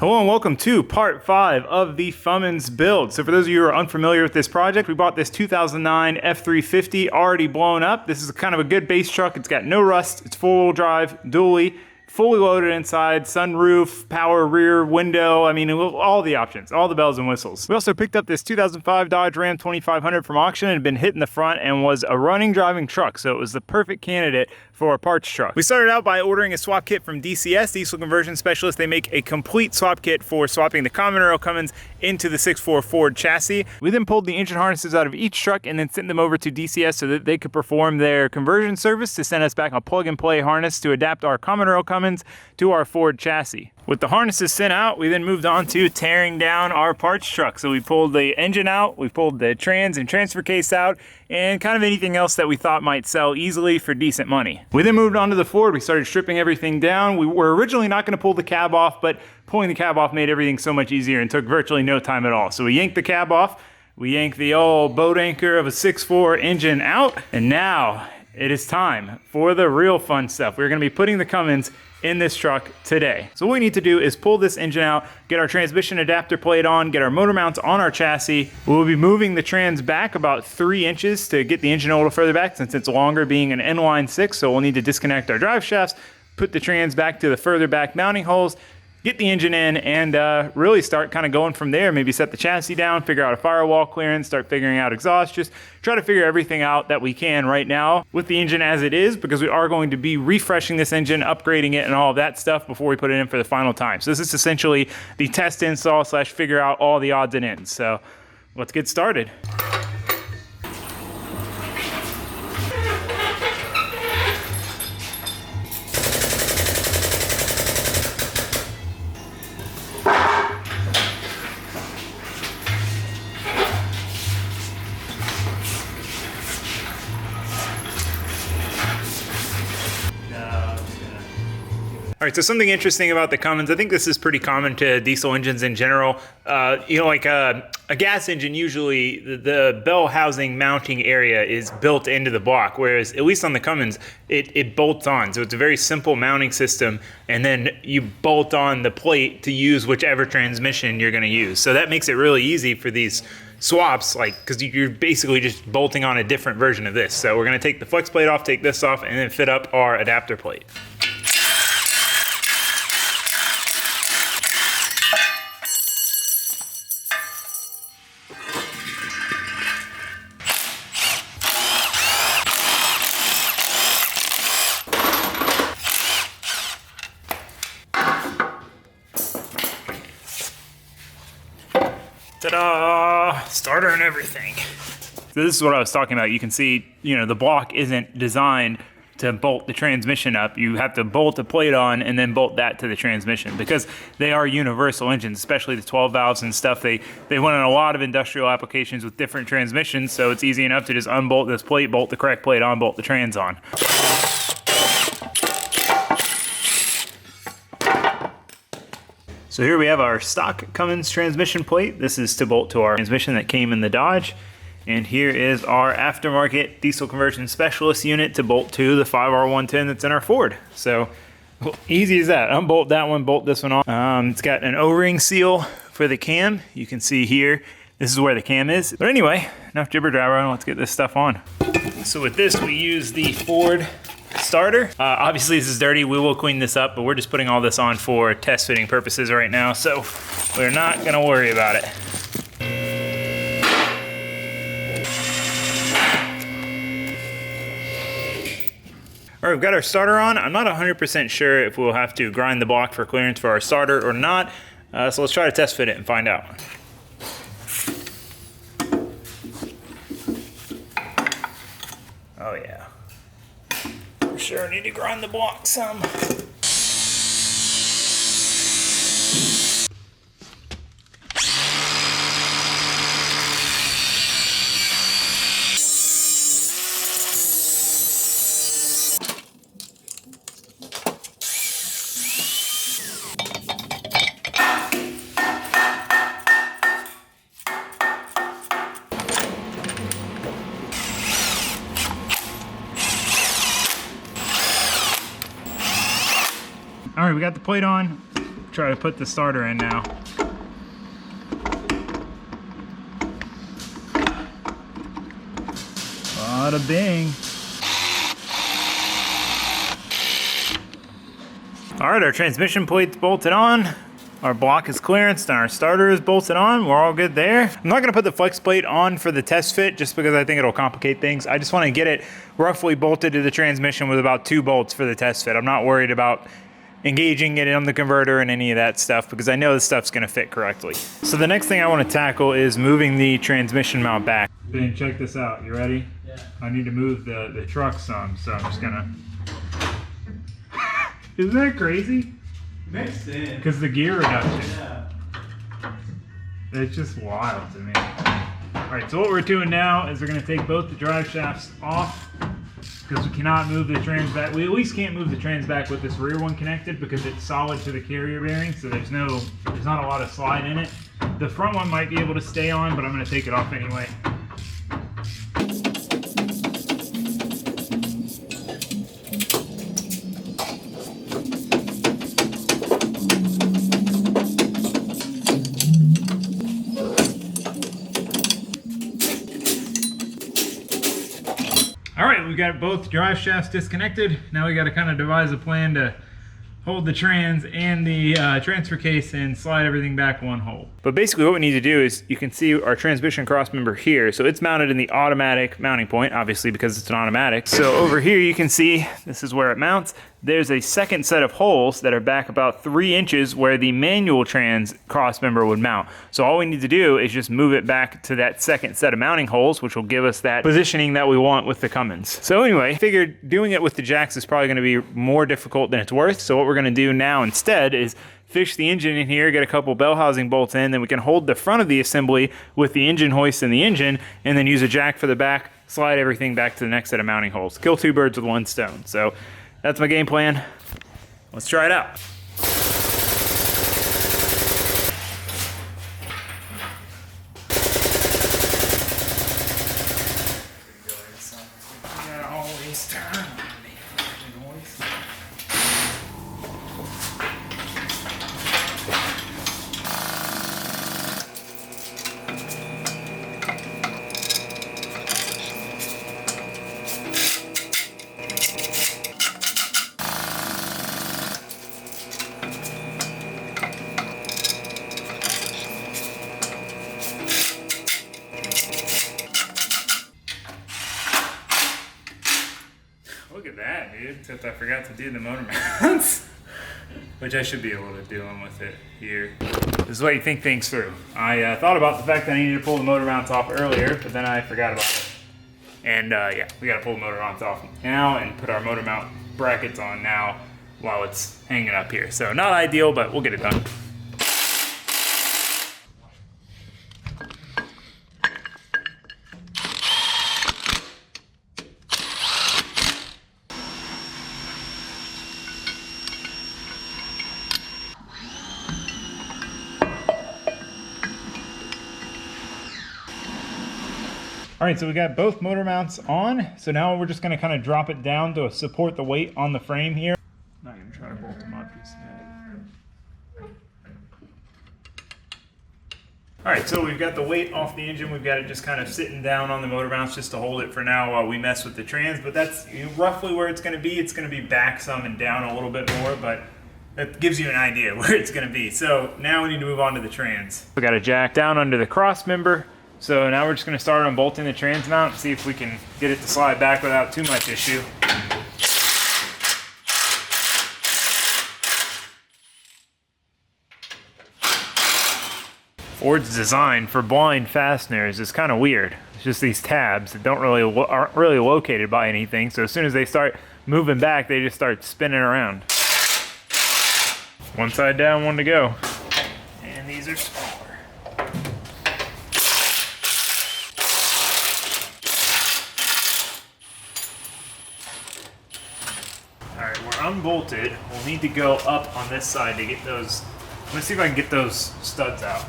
Hello and welcome to part 5 of the Fummins build. So for those of you who are unfamiliar with this project, we bought this 2009 F350 already blown up. This is kind of a good base truck. It's got no rust, it's four-wheel drive, dually, fully loaded inside, sunroof, power rear window, I mean all the options, all the bells and whistles. We also picked up this 2005 Dodge Ram 2500 from auction and had been hit in the front and was a running driving truck, so it was the perfect candidate for a parts truck. We started out by ordering a swap kit from DCS, Diesel Conversion Specialist. They make a complete swap kit for swapping the common rail Cummins into the 6.4 Ford chassis. We then pulled the engine harnesses out of each truck and then sent them over to DCS so that they could perform their conversion service to send us back a plug and play harness to adapt our common rail Cummins to our Ford chassis. With the harnesses sent out, we then moved on to tearing down our parts truck. So we pulled the engine out, we pulled the trans and transfer case out, and kind of anything else that we thought might sell easily for decent money. We then moved on to the Ford. We started stripping everything down. We were originally not going to pull the cab off, but pulling the cab off made everything so much easier and took virtually no time at all. So we yanked the cab off, we yanked the old boat anchor of a 6.4 engine out, and now it is time for the real fun stuff. We're going to be putting the Cummins in this truck today. So what we need to do is pull this engine out, get our transmission adapter plate on, get our motor mounts on our chassis. We'll be moving the trans back about 3 inches to get the engine a little further back since it's longer being an inline 6, so we'll need to disconnect our drive shafts, put the trans back to the further back mounting holes, get the engine in, and really start kind of going from there. Maybe set the chassis down, figure out a firewall clearance, start figuring out exhaust, just try to figure everything out that we can right now with the engine as it is, because we are going to be refreshing this engine, upgrading it, and all of that stuff before we put it in for the final time. So this is essentially the test install / figure out all the odds and ends. So let's get started. All right, so something interesting about the Cummins, I think this is pretty common to diesel engines in general. Like a gas engine, usually the bell housing mounting area is built into the block, whereas at least on the Cummins, it bolts on. So it's a very simple mounting system, and then you bolt on the plate to use whichever transmission you're gonna use. So that makes it really easy for these swaps, like, because you're basically just bolting on a different version of this. So we're gonna take the flex plate off, take this off, and then fit up our adapter plate. Ta-da! Starter and everything. So this is what I was talking about. You can see, the block isn't designed to bolt the transmission up. You have to bolt the plate on and then bolt that to the transmission because they are universal engines, especially the 12 valves and stuff. They went on a lot of industrial applications with different transmissions, so it's easy enough to just unbolt this plate, bolt the correct plate on, bolt the trans on. So here we have our stock Cummins transmission plate. This is to bolt to our transmission that came in the Dodge. And here is our aftermarket Diesel Conversion Specialist unit to bolt to the 5R110 that's in our Ford. So easy as that. Unbolt that one, bolt this one off. It's got an O-ring seal for the cam. You can see here, this is where the cam is. But anyway, enough jibber jabber, let's get this stuff on. So with this, we use the Ford starter. Obviously this is dirty, we will clean this up, but we're just putting all this on for test fitting purposes right now, so we're not gonna worry about it. All right, we've got our starter on. I'm not 100% sure if we'll have to grind the block for clearance for our starter or not, so let's try to test fit it and find out. Oh yeah. Sure need to grind the block some. All right, we got the plate on. try to put the starter in now. Bada bing. All right, our transmission plate's bolted on. Our block is clearanced and our starter is bolted on. We're all good there. I'm not gonna put the flex plate on for the test fit just because I think it'll complicate things. I just wanna get it roughly bolted to the transmission with about 2 bolts for the test fit. I'm not worried about engaging it on the converter and any of that stuff because I know this stuff's gonna fit correctly. So the next thing I wanna tackle is moving the transmission mount back. Ben, check this out, you ready? Yeah. I need to move the truck some, so I'm just gonna... Isn't that crazy? Makes sense. Because the gear reduction. Yeah. It's just wild to me. Alright, so what we're doing now is we're going to take both the drive shafts off because we cannot move the trans back. We at least can't move the trans back with this rear one connected because it's solid to the carrier bearing, so there's not a lot of slide in it. The front one might be able to stay on, but I'm going to take it off anyway. All right, we got both drive shafts disconnected. Now we got to kind of devise a plan to hold the trans and the transfer case and slide everything back one hole. But basically what we need to do is, you can see our transmission cross member here. So it's mounted in the automatic mounting point, obviously because it's an automatic. So over here you can see, this is where it mounts. There's a second set of holes that are back about 3 inches where the manual trans cross member would mount. So all we need to do is just move it back to that second set of mounting holes, which will give us that positioning that we want with the Cummins. So anyway, I figured doing it with the jacks is probably gonna be more difficult than it's worth. So what we're gonna do now instead is fish the engine in here, get a couple bell housing bolts in, then we can hold the front of the assembly with the engine hoist in the engine, and then use a jack for the back, slide everything back to the next set of mounting holes. Kill 2 birds with 1 stone. So that's my game plan. Let's try it out. Look at that, dude. Except I forgot to do the motor mounts. Which I should be able to do them with it here. This is what you think things through. I thought about the fact that I needed to pull the motor mounts off earlier, but then I forgot about it. And yeah, we gotta pull the motor mounts off now and put our motor mount brackets on now while it's hanging up here. So not ideal, but we'll get it done. All right, so we got both motor mounts on. So now we're just gonna kind of drop it down to support the weight on the frame here. I'm not gonna try to bolt them up just yet. All right, so we've got the weight off the engine. We've got it just kind of sitting down on the motor mounts just to hold it for now while we mess with the trans, but that's roughly where it's gonna be. It's gonna be back some and down a little bit more, but that gives you an idea where it's gonna be. So now we need to move on to the trans. We got a jack down under the cross member. So now we're just going to start unbolting the trans mount and see if we can get it to slide back without too much issue. Ford's design for blind fasteners is kind of weird. It's just these tabs that aren't really located by anything. So as soon as they start moving back, they just start spinning around. One side down, one to go. And these are smaller. Alright, we're unbolted. We'll need to go up on this side to get those. Let's see if I can get those studs out.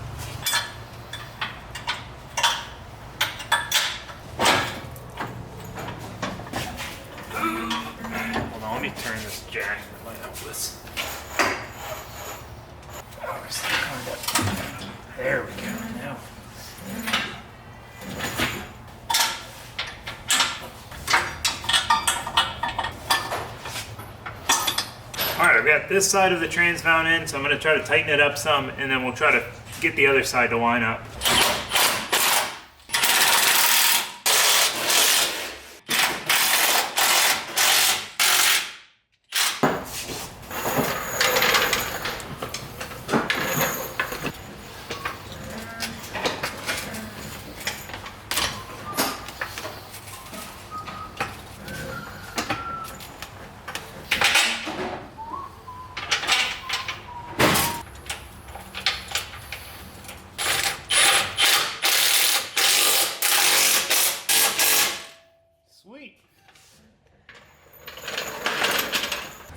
Hold on, let me turn this jack. That might help this. There we go. Now. All right, I've got this side of the trans mount in, so I'm going to try to tighten it up some, and then we'll try to get the other side to line up.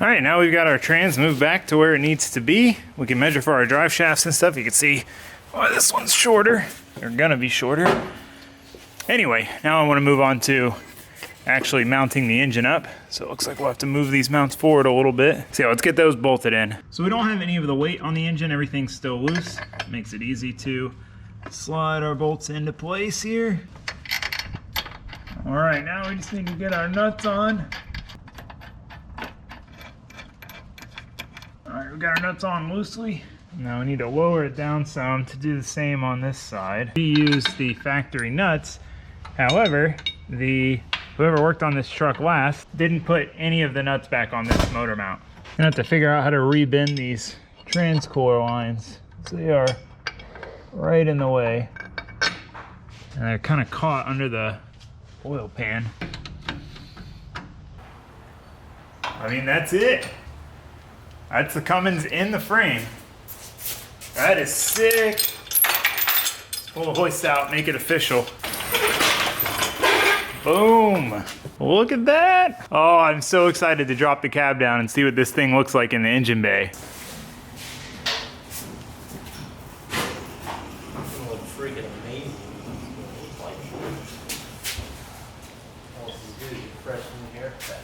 All right, now we've got our trans moved back to where it needs to be. We can measure for our drive shafts and stuff. You can see, oh, this one's shorter. They're gonna be shorter. Anyway, now I wanna move on to actually mounting the engine up. So it looks like we'll have to move these mounts forward a little bit. So yeah, let's get those bolted in. So we don't have any of the weight on the engine. Everything's still loose. Makes it easy to slide our bolts into place here. All right, now we just need to get our nuts on. All right, we got our nuts on loosely. Now we need to lower it down some to do the same on this side. We used the factory nuts. However, whoever worked on this truck last didn't put any of the nuts back on this motor mount. I'm gonna have to figure out how to rebend these transcore lines. So they are right in the way. And they're kind of caught under the oil pan. I mean, that's it. That's the Cummins in the frame. That is sick. Let's pull the hoist out, make it official. Boom. Look at that. Oh, I'm so excited to drop the cab down and see what this thing looks like in the engine bay. Freaking amazing. Almost as good as your freshman haircut.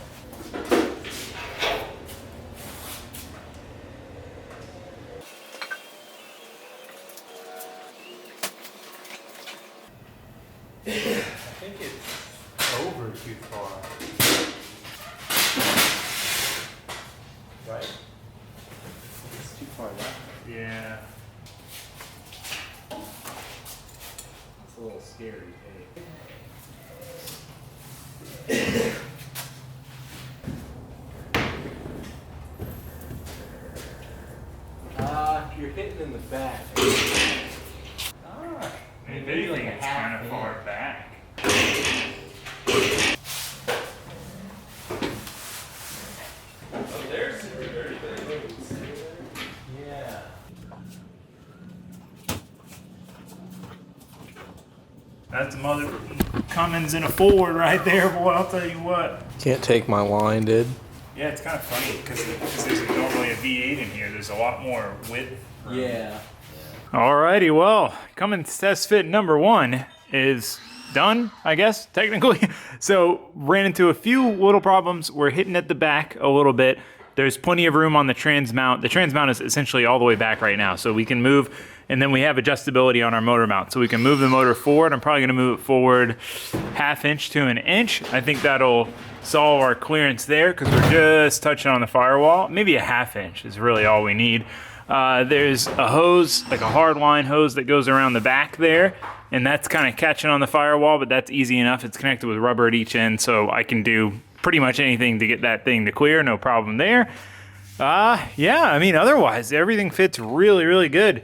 I think it's over too far. Right? It's too far left. Yeah. It's a little scary, you're hitting in the back. If anything, it's kind of far back. Oh, there's very big. Yeah. That's a mother Cummins in a Ford right there, boy, I'll tell you what. Can't take my line, dude. Yeah, it's kind of funny because there's normally a V8 in here. There's a lot more width. Yeah. Alrighty, well, Cummins test fit number 1 is done, I guess, technically. So, ran into a few little problems. We're hitting at the back a little bit. There's plenty of room on the trans mount. The trans mount is essentially all the way back right now, so we can move, and then we have adjustability on our motor mount. So we can move the motor forward. I'm probably gonna move it forward 1/2 inch to 1 inch. I think that'll solve our clearance there because we're just touching on the firewall. Maybe 1/2 inch is really all we need. There's a hose, like a hard line hose that goes around the back there, and that's kind of catching on the firewall, but that's easy enough. It's connected with rubber at each end, so I can do pretty much anything to get that thing to clear, no problem there. Yeah, I mean, otherwise, everything fits really, really good.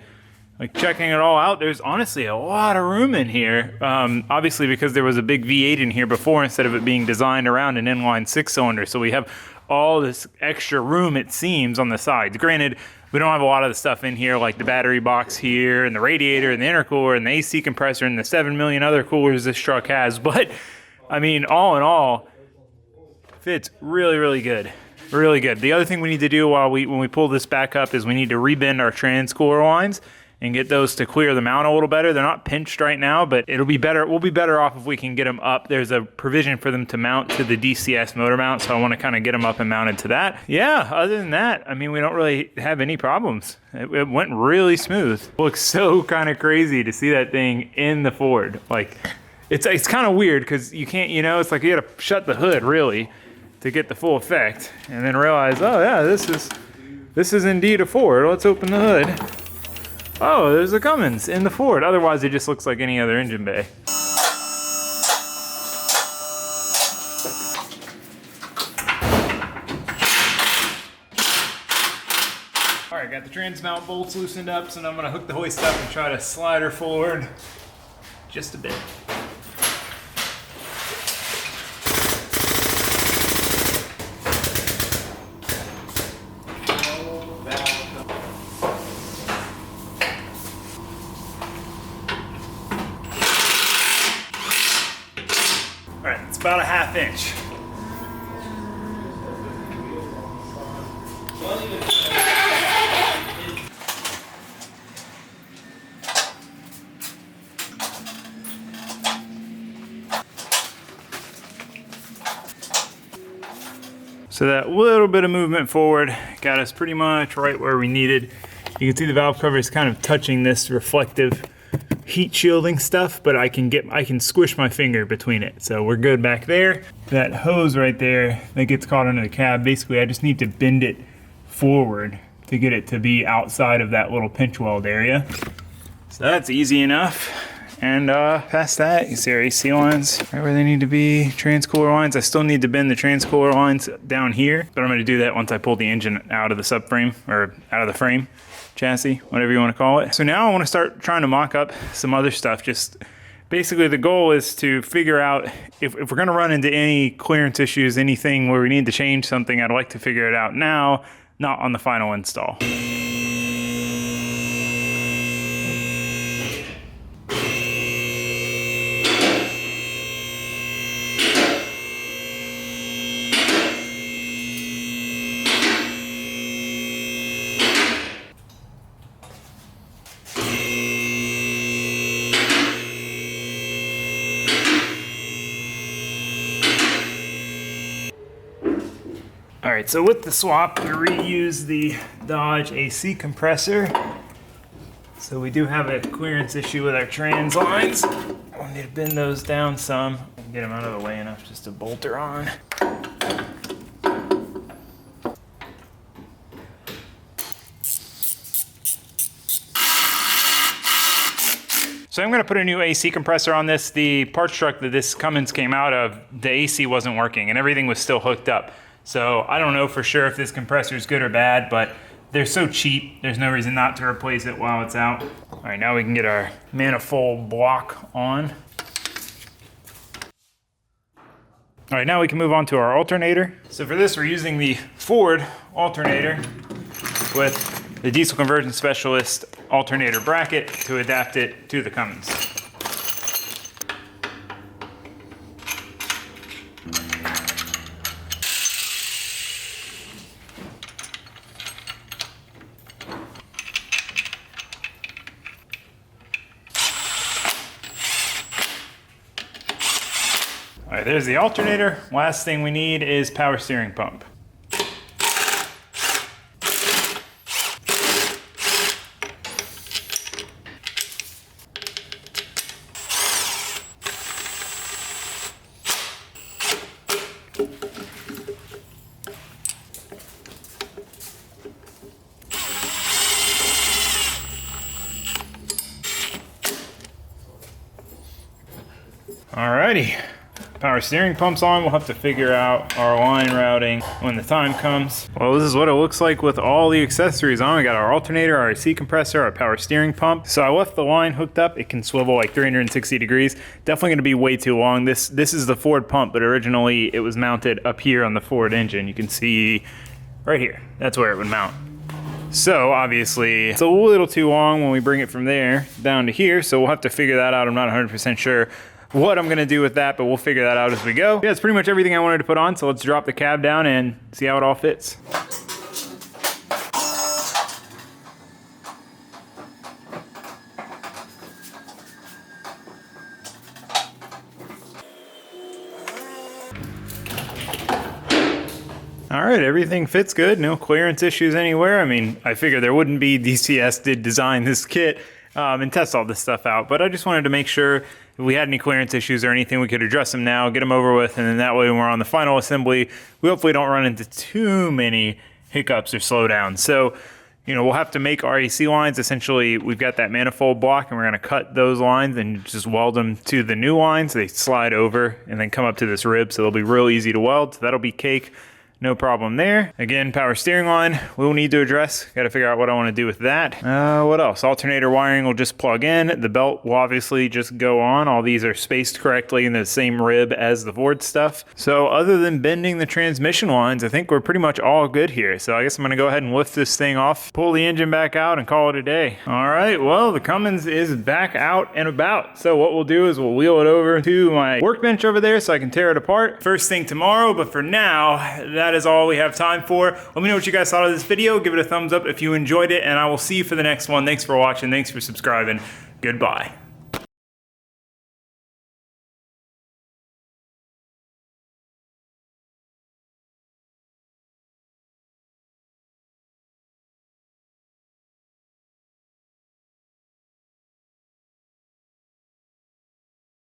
Like checking it all out, there's honestly a lot of room in here. Obviously because there was a big V8 in here before instead of it being designed around an inline 6-cylinder. So we have all this extra room, it seems, on the sides. Granted, we don't have a lot of the stuff in here like the battery box here and the radiator and the intercooler and the AC compressor and the 7 million other coolers this truck has. But I mean, all in all, fits really, really good. Really good. The other thing we need to do when we pull this back up is we need to rebend our transcooler lines. and get those to clear the mount a little better. They're not pinched right now, but it'll be better. We'll be better off if we can get them up. There's a provision for them to mount to the DCS motor mount, so I want to kind of get them up and mounted to that. Yeah, other than that, I mean, we don't really have any problems. It went really smooth. Looks so kind of crazy to see that thing in the Ford. Like, it's kind of weird because you can't, you know, it's like you got to shut the hood really to get the full effect, and then realize, oh yeah, this is indeed a Ford. Let's open the hood. Oh, there's a Cummins in the Ford. Otherwise, it just looks like any other engine bay. All right, got the trans mount bolts loosened up, so now I'm gonna hook the hoist up and try to slide her forward just a bit. About a 1/2 inch. So that little bit of movement forward got us pretty much right where we needed. You can see the valve cover is kind of touching this reflective heat shielding stuff, but I can squish my finger between it. So we're good back there. That hose right there that gets caught under the cab, basically I just need to bend it forward to get it to be outside of that little pinch weld area. So that's easy enough. And past that, you see our AC lines right where they need to be. Transcooler lines, I still need to bend the transcooler lines down here, but I'm gonna do that once I pull the engine out of the subframe, or out of the frame. Chassis, whatever you want to call it. So now I want to start trying to mock up some other stuff. Just basically the goal is to figure out if we're going to run into any clearance issues, anything where we need to change something, I'd like to figure it out now, not on the final install. All right, so with the swap, we reuse the Dodge AC compressor. So we do have a clearance issue with our trans lines. We'll need to bend those down some and get them out of the way enough just to bolt her on. So I'm gonna put a new AC compressor on this. The parts truck that this Cummins came out of, the AC wasn't working and everything was still hooked up. So I don't know for sure if this compressor is good or bad, but they're so cheap, there's no reason not to replace it while it's out. All right, now we can get our manifold block on. All right, now we can move on to our alternator. So for this, we're using the Ford alternator with the diesel conversion specialist alternator bracket to adapt it to the Cummins. All right, there's the alternator. Last thing we need is power steering pump. Alrighty. Power steering pump's on. We'll have to figure out our line routing when the time comes. Well, this is what it looks like with all the accessories on. We got our alternator, our AC compressor, our power steering pump. So I left the line hooked up. It can swivel like 360 degrees. Definitely gonna be way too long. This is the Ford pump, but originally it was mounted up here on the Ford engine. You can see right here. That's where it would mount. So obviously it's a little too long when we bring it from there down to here. So we'll have to figure that out. I'm not 100% sure what I'm gonna do with that, but we'll figure that out as we go. Yeah, that's pretty much everything I wanted to put on, so let's drop the cab down and see how it all fits. All right, everything fits good. No clearance issues anywhere. I mean, I figured there wouldn't be. DCS did design this kit and test all this stuff out, but I just wanted to make sure if we had any clearance issues or anything, we could address them now, get them over with, and then that way when we're on the final assembly, we hopefully don't run into too many hiccups or slowdowns. So, you know, we'll have to make our AC lines. Essentially, we've got that manifold block, and we're going to cut those lines and just weld them to the new lines. They slide over and then come up to this rib, so they'll be real easy to weld. So that'll be cake. No problem there. Again, power steering line, we'll need to address. Got to figure out what I want to do with that. What else? Alternator wiring will just plug in. The belt will obviously just go on. All these are spaced correctly in the same rib as the Ford stuff. So other than bending the transmission lines, I think we're pretty much all good here. So I guess I'm going to go ahead and lift this thing off, pull the engine back out, and call it a day. All right, well, the Cummins is back out and about. So what we'll do is we'll wheel it over to my workbench over there so I can tear it apart first thing tomorrow. But for now, that is all we have time for. Let me know what you guys thought of this video. Give it a thumbs up if you enjoyed it, and I will see you for the next one. Thanks for watching. Thanks for subscribing. Goodbye.